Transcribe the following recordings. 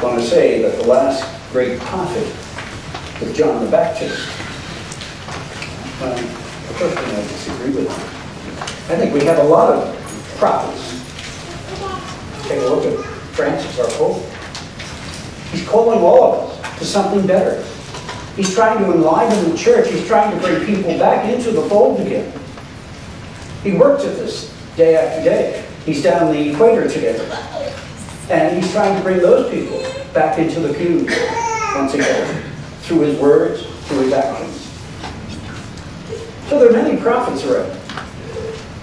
want to say that the last great prophet was John the Baptist. Well, personally, I disagree with him. I think we have a lot of prophets. Take a look at Francis, our Pope. He's calling all of us to something better. He's trying to enliven the church. He's trying to bring people back into the fold again. He works at this day after day. He's down the equator today. And he's trying to bring those people back into the pews once again, through his words, through his actions. So there are many prophets around.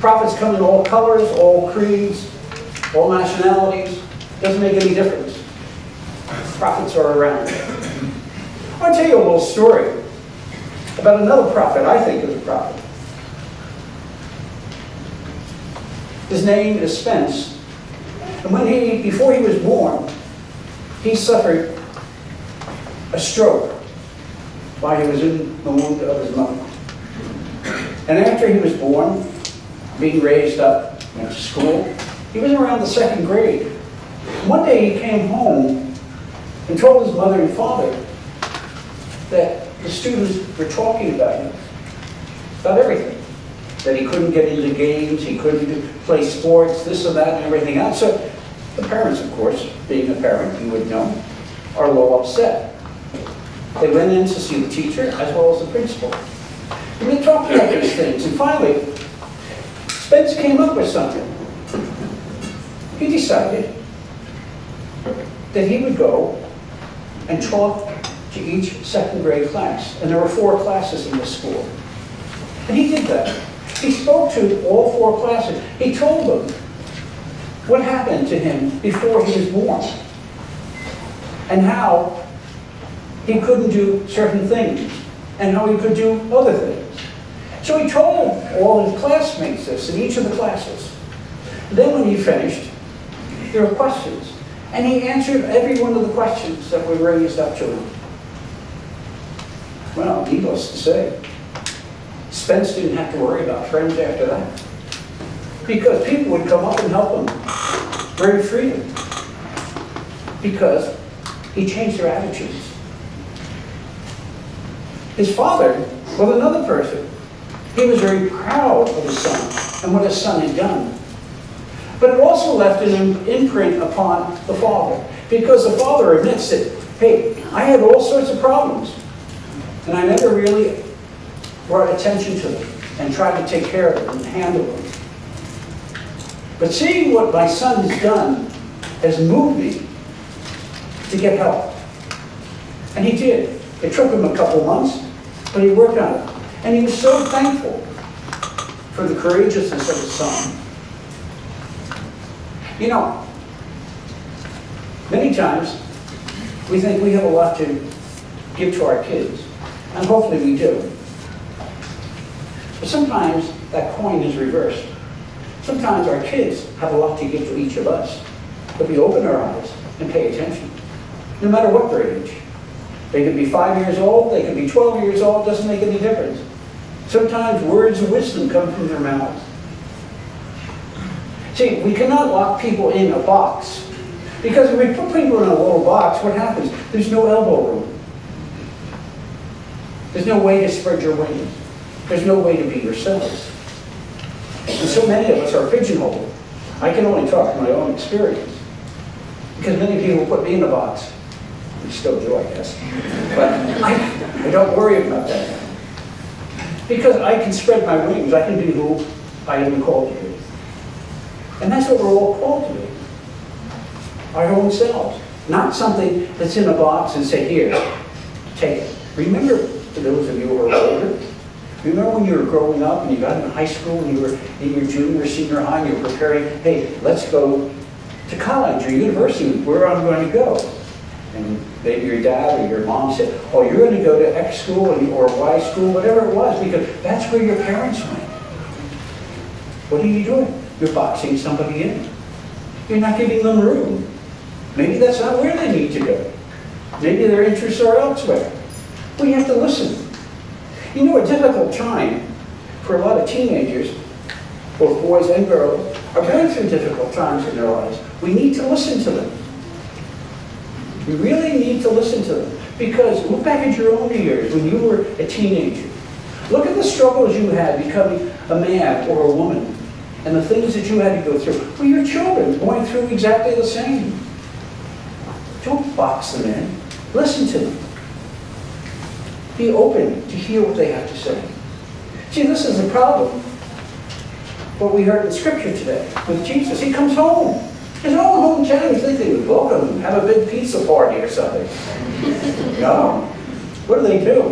Prophets come in all colors, all creeds, all nationalities. Doesn't make any difference. Prophets are around. I'll tell you a little story about another prophet I think is a prophet. His name is Spence. And before he was born, he suffered a stroke while he was in the womb of his mother. And after he was born, being raised up, went to school, he was around the 2nd grade. One day he came home and told his mother and father that the students were talking about him, about everything. That he couldn't get into games, he couldn't play sports, this and that and everything else. So the parents, of course, being a parent, you would know, are a little upset. They went in to see the teacher as well as the principal. And they talked about these things. And finally, Spence came up with something. He decided that he would go and talk to each 2nd grade class. And there were 4 classes in this school. And he did that. He spoke to all 4 classes. He told them what happened to him before he was born and how he couldn't do certain things and how he could do other things. So he told all his classmates this in each of the classes. Then when he finished, there were questions. And he answered every one of the questions that were raised up to him. Well, needless to say, Spence didn't have to worry about friends after that. Because people would come up and help him very freely. Because he changed their attitudes. His father was another person. He was very proud of his son and what his son had done. But it also left an imprint upon the father. Because the father admits that, hey, I had all sorts of problems. And I never really brought attention to them and tried to take care of them and handle them. But seeing what my son has done has moved me to get help. And he did. It took him a couple months, but he worked on it. And he was so thankful for the courageousness of his son. You know, many times we think we have a lot to give to our kids, and hopefully we do. But sometimes that coin is reversed. Sometimes our kids have a lot to give to each of us, if we open our eyes and pay attention, no matter what their age. They could be 5 years old, they could be 12 years old, doesn't make any difference. Sometimes words of wisdom come from their mouths. See, we cannot lock people in a box. Because if we put people in a little box, what happens? There's no elbow room. There's no way to spread your wings. There's no way to be yourselves. And so many of us are pigeonholed. I can only talk from my own experience. Because many people put me in a box. We still do, I guess. But I don't worry about that. Because I can spread my wings. I can be who I am called to be. And that's what we're all called to be. Our own selves. Not something that's in a box and say, here, take it. Remember, for those of you who are older, remember when you were growing up and you got into high school and you were in your junior or senior high and you were preparing, hey, let's go to college or university, where I'm going to go. And maybe your dad or your mom said, oh, you're going to go to X school or Y school, whatever it was, because that's where your parents went. What are you doing? You're boxing somebody in. You're not giving them room. Maybe that's not where they need to go. Maybe their interests are elsewhere. We have to listen. You know, a difficult time for a lot of teenagers, both boys and girls, are going through difficult times in their lives. We need to listen to them. You really need to listen to them. Because look back at your own years when you were a teenager. Look at the struggles you had becoming a man or a woman and the things that you had to go through. Well, your children going through exactly the same. Don't box them in. Listen to them. Be open to hear what they have to say. See, this is the problem. What we heard in Scripture today with Jesus. He comes home. His own hometown. You think they would welcome him, have a big pizza party or something. No. What do?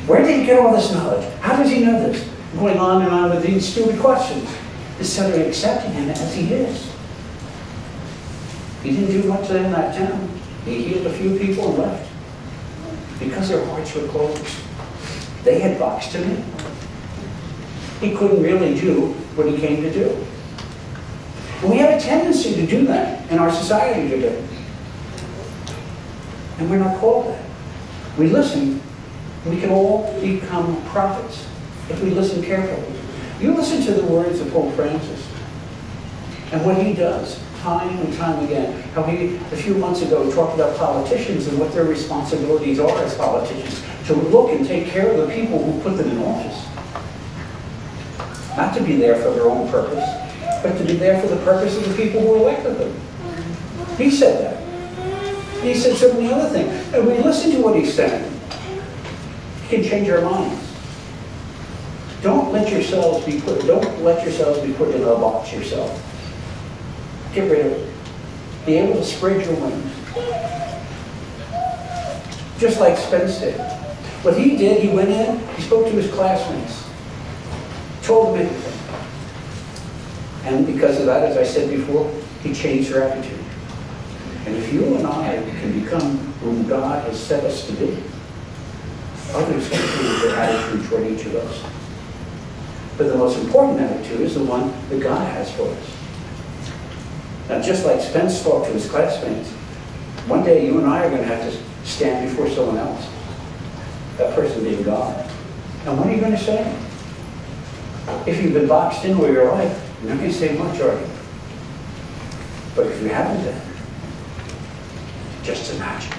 Where did he get all this knowledge? How does he know this? Going on and on with these stupid questions. Instead of accepting him as he is. He didn't do much in that town. He healed a few people and left. Because their hearts were closed. They had boxed him in. He couldn't really do what he came to do. And we have a tendency to do that in our society today. And we're not called that. We listen, and we can all become prophets if we listen carefully. You listen to the words of Pope Francis and what he does time and time again. How he, a few months ago, talked about politicians and what their responsibilities are as politicians. To look and take care of the people who put them in office. Not to be there for their own purpose, but to be there for the purpose of the people who elected them. He said that. He said so many other things. And we listen to what he's saying. He can change our minds. Don't let yourselves be put in a box yourself. Get rid of it. Be able to spread your wings. Just like Spence did. What he did, he went in, he spoke to his classmates. Told them everything. And because of that, as I said before, he changed their attitude. And if you and I can become whom God has set us to be, others can change their attitude toward each of us. But the most important attitude is the one that God has for us. Now, just like Spence spoke to his classmates, one day you and I are going to have to stand before someone else. That person being God. And what are you going to say? If you've been boxed in all your life, you're not going to say much, are you? But if you haven't then, just imagine.